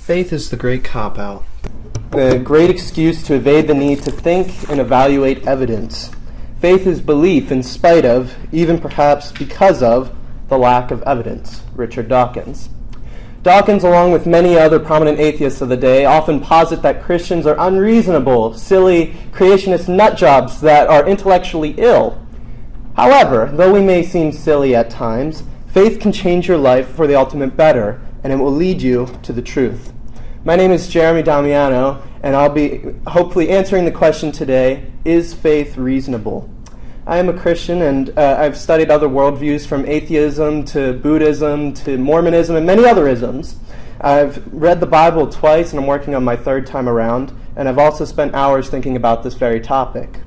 Faith is the great cop-out. The great excuse to evade the need to think and evaluate evidence. Faith is belief in spite of, even perhaps because of, the lack of evidence. Richard Dawkins. Dawkins, along with many other prominent atheists of the day, often posit that Christians are unreasonable, silly, creationist nutjobs that are intellectually ill. However, though we may seem silly at times, faith can change your life for the ultimate better, and it will lead you to the truth. My name is Jeremy Damiano, and I'll be hopefully answering the question today, is faith reasonable? I am a Christian, and I've studied other worldviews from atheism to Buddhism to Mormonism and many other isms. I've read the Bible twice, and I'm working on my third time around, and I've also spent hours thinking about this very topic.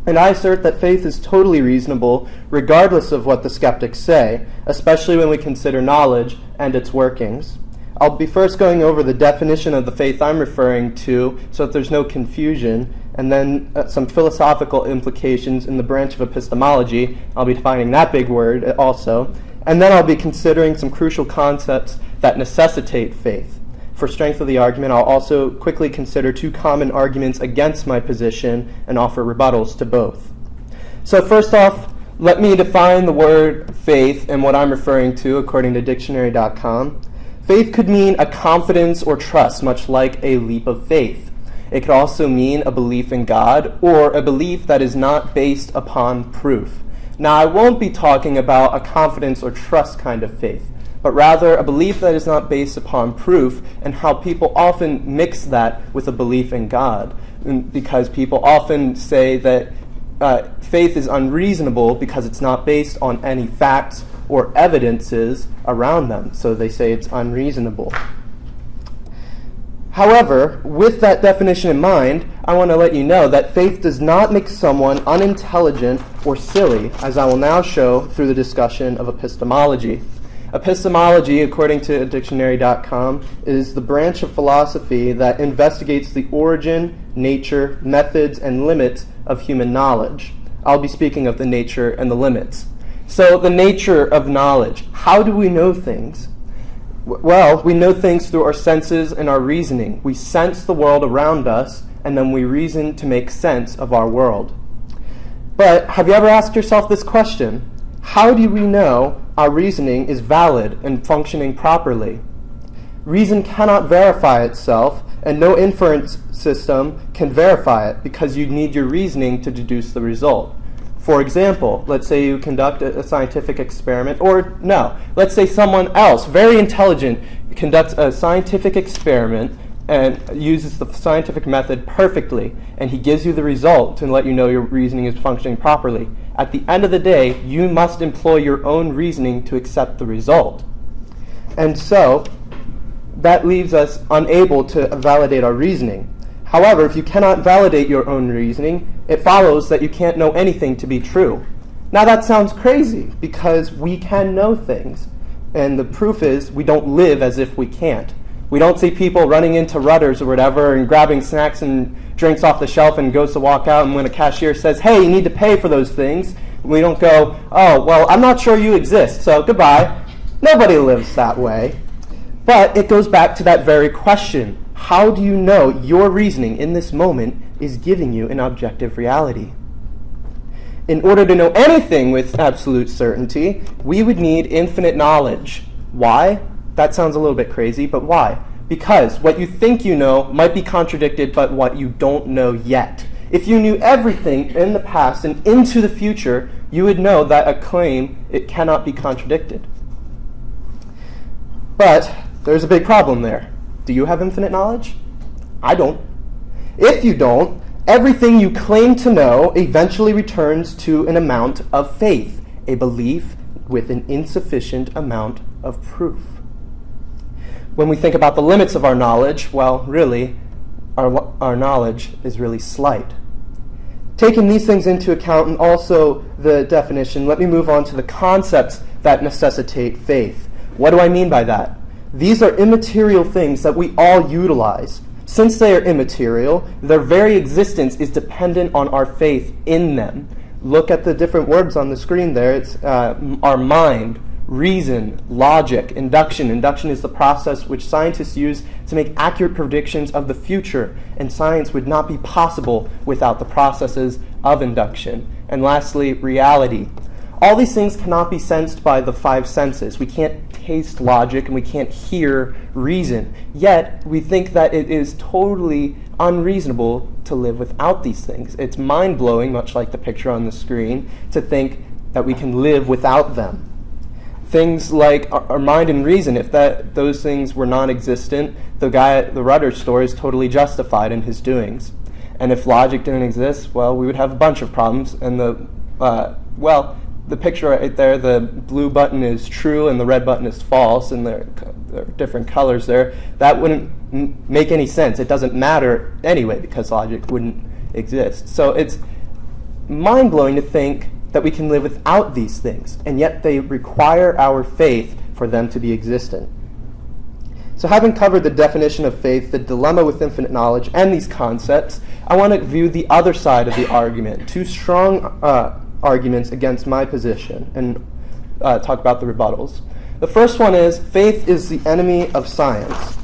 And I assert that faith is totally reasonable, regardless of what the skeptics say, especially when we consider knowledge and its workings. I'll be first going over the definition of the faith I'm referring to so that there's no confusion, and then some philosophical implications in the branch of epistemology. I'll be defining that big word also. And then I'll be considering some crucial concepts that necessitate faith. For strength of the argument, I'll also quickly consider two common arguments against my position and offer rebuttals to both. So first off, let me define the word faith and what I'm referring to according to dictionary.com. Faith could mean a confidence or trust, much like a leap of faith. It could also mean a belief in God or a belief that is not based upon proof. Now, I won't be talking about a confidence or trust kind of faith, but rather a belief that is not based upon proof, and how people often mix that with a belief in God, because people often say that faith is unreasonable because it's not based on any facts or evidences around them, so they say it's unreasonable. However, with that definition in mind, I want to let you know that faith does not make someone unintelligent or silly, as I will now show through the discussion of epistemology. Epistemology, according to dictionary.com, is the branch of philosophy that investigates the origin, nature, methods, and limits of human knowledge. I'll be speaking of the nature and the limits. So the nature of knowledge. How do we know things? Well, we know things through our senses and our reasoning. We sense the world around us, and then we reason to make sense of our world. But have you ever asked yourself this question? How do we know our reasoning is valid and functioning properly? Reason cannot verify itself, and no inference system can verify it because you need your reasoning to deduce the result. For example, let's say you conduct a scientific experiment, or no, let's say someone else, very intelligent, conducts a scientific experiment and uses the scientific method perfectly, and he gives you the result to let you know your reasoning is functioning properly. At the end of the day, you must employ your own reasoning to accept the result. And so, that leaves us unable to validate our reasoning. However, if you cannot validate your own reasoning, it follows that you can't know anything to be true. Now that sounds crazy, because we can know things. And the proof is we don't live as if we can't. We don't see people running into Rudders or whatever and grabbing snacks and drinks off the shelf and goes to walk out, and when a cashier says, hey, you need to pay for those things, we don't go, oh, well, I'm not sure you exist, so goodbye. Nobody lives that way. But it goes back to that very question. How do you know your reasoning in this moment is giving you an objective reality? In order to know anything with absolute certainty, we would need infinite knowledge. Why? That sounds a little bit crazy, but why? Because what you think you know might be contradicted by what you don't know yet. If you knew everything in the past and into the future, you would know that a claim, it cannot be contradicted. But there's a big problem there. Do you have infinite knowledge? I don't. If you don't, everything you claim to know eventually returns to an amount of faith, a belief with an insufficient amount of proof. When we think about the limits of our knowledge, well, really, our knowledge is really slight. Taking these things into account and also the definition, let me move on to the concepts that necessitate faith. What do I mean by that? These are immaterial things that we all utilize. Since they are immaterial, their very existence is dependent on our faith in them. Look at the different words on the screen there. It's our mind, reason, logic, induction. Induction is the process which scientists use to make accurate predictions of the future, and science would not be possible without the processes of induction. And lastly, reality. All these things cannot be sensed by the five senses. We can't taste logic and we can't hear reason. Yet, we think that it is totally unreasonable to live without these things. It's mind-blowing, much like the picture on the screen, to think that we can live without them. Things like our mind and reason, if those things were non-existent, the guy at the Rudder store is totally justified in his doings. And if logic didn't exist, well, we would have a bunch of problems. And the picture right there, the blue button is true and the red button is false, and there are different colors there. That wouldn't make any sense. It doesn't matter anyway because logic wouldn't exist. So it's mind-blowing to think that we can live without these things, and yet they require our faith for them to be existent. So having covered the definition of faith, the dilemma with infinite knowledge, and these concepts, I want to view the other side of the argument, two strong arguments against my position, and talk about the rebuttals. The first one is, faith is the enemy of science.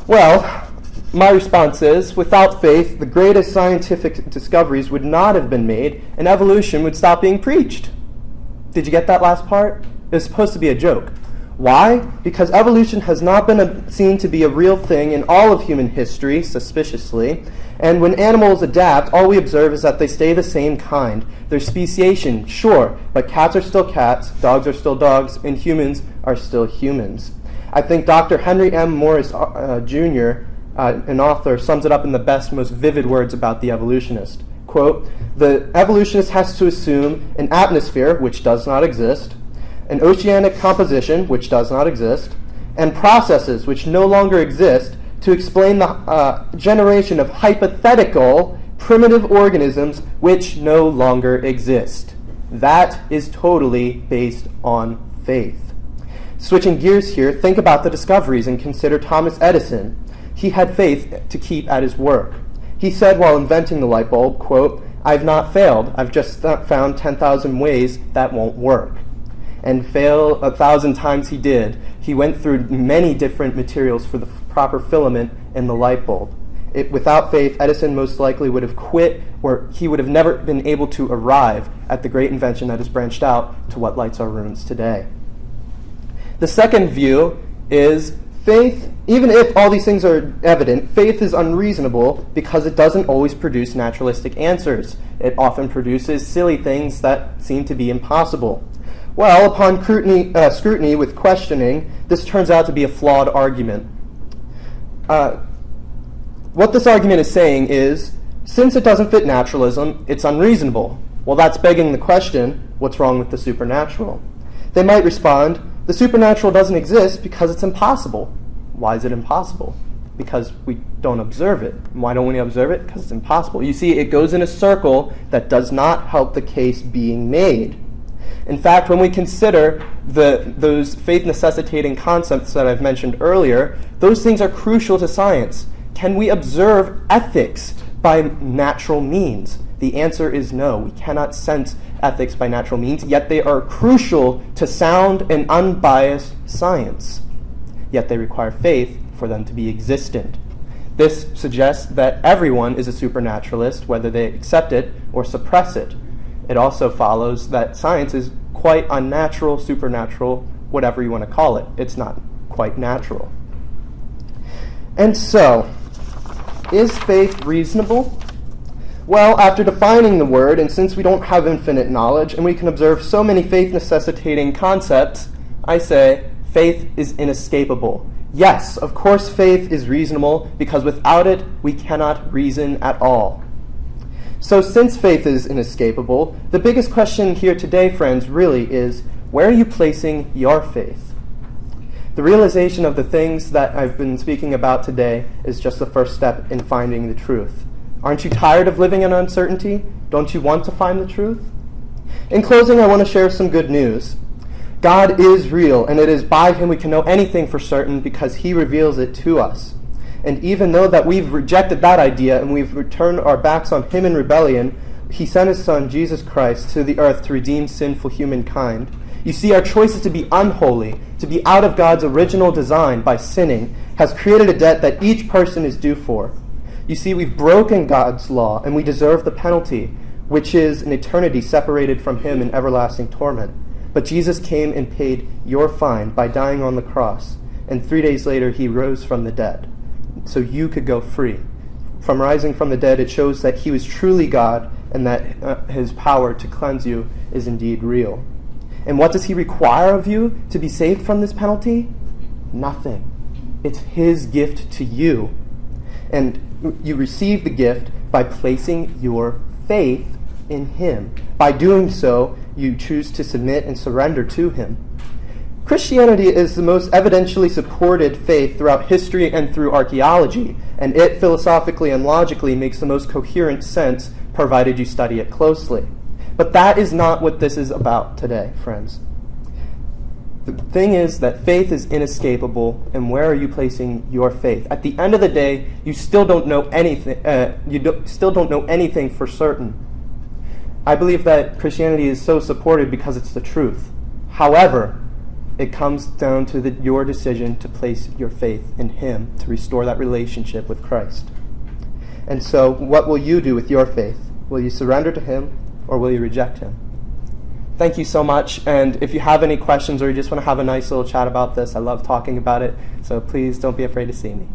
Well, my response is, without faith, the greatest scientific discoveries would not have been made, and evolution would stop being preached. Did you get that last part? It was supposed to be a joke. Why? Because evolution has not been seen to be a real thing in all of human history, suspiciously, and when animals adapt, all we observe is that they stay the same kind. There's speciation, sure, but cats are still cats, dogs are still dogs, and humans are still humans. I think Dr. Henry M. Morris, Jr., an author, sums it up in the best, most vivid words about the evolutionist. Quote, "The evolutionist has to assume an atmosphere, which does not exist, an oceanic composition, which does not exist, and processes which no longer exist to explain the generation of hypothetical primitive organisms which no longer exist." That is totally based on faith. Switching gears here, think about the discoveries and consider Thomas Edison. He had faith to keep at his work. He said while inventing the light bulb, quote, "I've not failed. I've just found 10,000 ways that won't work." And fail 1,000 times he did. He went through many different materials for the proper filament in the light bulb. Without faith, Edison most likely would have quit, or he would have never been able to arrive at the great invention that has branched out to what lights our rooms today. The second view is faith, even if all these things are evident, faith is unreasonable because it doesn't always produce naturalistic answers. It often produces silly things that seem to be impossible. Well, upon scrutiny with questioning, this turns out to be a flawed argument. What this argument is saying is, since it doesn't fit naturalism, it's unreasonable. Well, that's begging the question, what's wrong with the supernatural? They might respond, the supernatural doesn't exist because it's impossible. Why is it impossible? Because we don't observe it. Why don't we observe it? Because it's impossible. You see, it goes in a circle that does not help the case being made. In fact, when we consider those faith-necessitating concepts that I've mentioned earlier, those things are crucial to science. Can we observe ethics by natural means? The answer is no. We cannot sense ethics by natural means, yet they are crucial to sound and unbiased science. Yet they require faith for them to be existent. This suggests that everyone is a supernaturalist, whether they accept it or suppress it. It also follows that science is quite unnatural, supernatural, whatever you want to call it. It's not quite natural. And so, is faith reasonable? Well, after defining the word, and since we don't have infinite knowledge, and we can observe so many faith-necessitating concepts, I say faith is inescapable. Yes, of course faith is reasonable, because without it, we cannot reason at all. So since faith is inescapable, the biggest question here today, friends, really is, where are you placing your faith? The realization of the things that I've been speaking about today is just the first step in finding the truth. Aren't you tired of living in uncertainty? Don't you want to find the truth? In closing, I want to share some good news. God is real, and it is by him we can know anything for certain because he reveals it to us. And even though that we've rejected that idea and we've turned our backs on him in rebellion, he sent his son, Jesus Christ, to the earth to redeem sinful humankind. You see, our choices to be unholy, to be out of God's original design by sinning, has created a debt that each person is due for. You see, we've broken God's law, and we deserve the penalty, which is an eternity separated from him in everlasting torment. But Jesus came and paid your fine by dying on the cross, and 3 days later he rose from the dead, so you could go free. From rising from the dead, it shows that he was truly God, and that his power to cleanse you is indeed real. And what does he require of you to be saved from this penalty? Nothing. It's his gift to you. And you receive the gift by placing your faith in him. By doing so, you choose to submit and surrender to him. Christianity is the most evidentially supported faith throughout history and through archaeology, and it philosophically and logically makes the most coherent sense provided you study it closely. But that is not what this is about today, friends. The thing is that faith is inescapable, and where are you placing your faith? At the end of the day, you still don't know anything. Still don't know anything for certain. I believe that Christianity is so supported because it's the truth. However, it comes down to your decision to place your faith in him to restore that relationship with Christ. And so, what will you do with your faith? Will you surrender to him, or will you reject him? Thank you so much, and if you have any questions or you just want to have a nice little chat about this, I love talking about it, so please don't be afraid to see me.